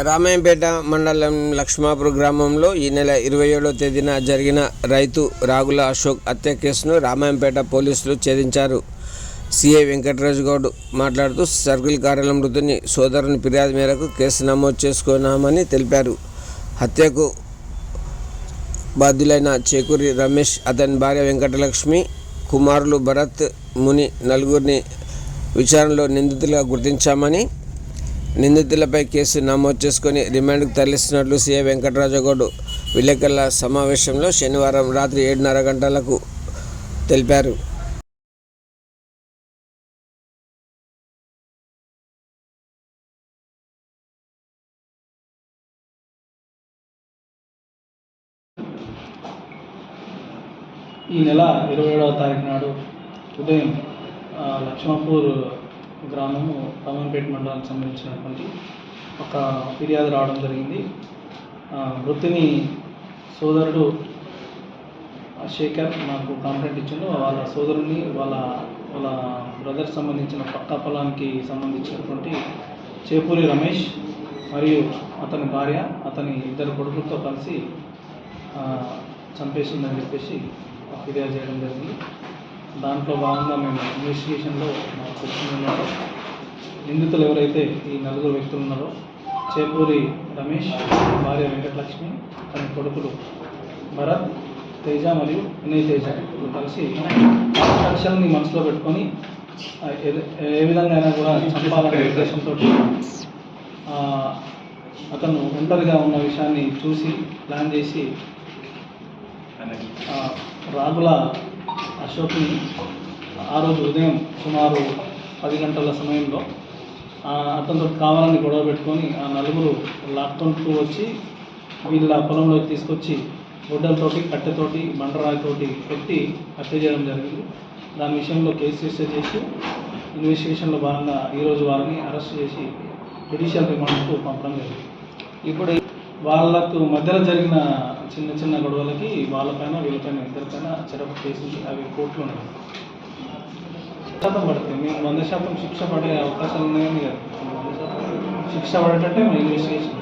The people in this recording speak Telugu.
రామాయంపేట మండలం లక్ష్మాపూర్ గ్రామంలో ఈ నెల 27వ తేదీన జరిగిన రైతు రాగుల అశోక్ హత్య కేసును రామాయంపేట పోలీసులు ఛేదించారు. సిఐ వెంకటరాజు గౌడ్ మాట్లాడుతూ సర్కిల్ కార్యాలయం మృతుని సోదరుని ఫిర్యాదు మేరకు కేసు నమోదు చేసుకున్నామని తెలిపారు. హత్యకు బాధ్యులైన చేకూరి రమేష్, అతని భార్య వెంకటలక్ష్మి, కుమారులు భరత్, ముని నలుగురిని విచారణలో నిందితులుగా గుర్తించామని, నిందితులపై కేసు నమోదు చేసుకుని రిమాండ్కు తరలిస్తున్నట్లు సిఐ వెంకటరాజు గౌడ్ విలేకరుల సమావేశంలో శనివారం రాత్రి 7:30 గంటలకు తెలిపారు. ఈ నెల 27వ తారీఖు నాడు ఉదయం లక్ష్మాపూర్ గ్రామము రామాయంపేట మండలానికి సంబంధించినటువంటి ఒక ఫిర్యాదు రావడం జరిగింది. మృతుని సోదరుడు శేఖర్ నాకు కంప్లైంట్ ఇచ్చిండు. వాళ్ళ సోదరుని వాళ్ళ బ్రదర్ సంబంధించిన పక్కా పొలానికి సంబంధించినటువంటి చేపూరి రమేష్ మరియు అతని భార్య, అతని 2 కొడుకులతో కలిసి చంపేసిందని చెప్పేసి ఫిర్యాదు చేయడం జరిగింది. దాంట్లో భాగంగా మేము ఇన్వెస్టిగేషన్లో మాకు తెలిసిన నిందితులు ఎవరైతే ఈ 4 వ్యక్తులు ఉన్నారో, చేపూరి రమేష్, భార్య వెంకటలక్ష్మి, అతని కొడుకులు భరత్, తేజ మరియు వినయ్ తేజ కలిసి కక్షల్ని మనసులో పెట్టుకొని ఏ విధంగా అయినా కూడా చంపాలనే ఉద్దేశంతో అతను ఒంటరిగా ఉన్న విషయాన్ని చూసి ప్లాన్ చేసి రాగుల అశోక్ని ఆ రోజు ఉదయం సుమారు 10 గంటల సమయంలో అతనితో కావాలని గొడవ పెట్టుకొని ఆ 4 లాక్కుంటూ వచ్చి వీళ్ళ పొలంలోకి తీసుకొచ్చి గుడ్డలతోటి, కట్టెతోటి, బండరాయితోటి పెట్టి హత్య చేయడం జరిగింది. దాని విషయంలో కేసు రిజిస్టర్ చేసి ఇన్వెస్టిగేషన్లో భాగంగా ఈరోజు వారిని అరెస్ట్ చేసి జ్యుడిషియల్ రిమాండ్కు పంపడం జరిగింది. ఇప్పుడు వాళ్ళకు మధ్యలో జరిగిన చిన్న గొడవలకి వాళ్ళపైన వీళ్ళపైన ఇద్దరిపైన చెరపు కేసులు అవి కోర్టులో ఉన్నాయి. శాతం పడుతుంది. మేము 100% శిక్ష పడే అవకాశాలు ఉన్నాయని కాదు, 100% శిక్ష పడేటట్టే మేము ఇన్వెస్టిగేషన్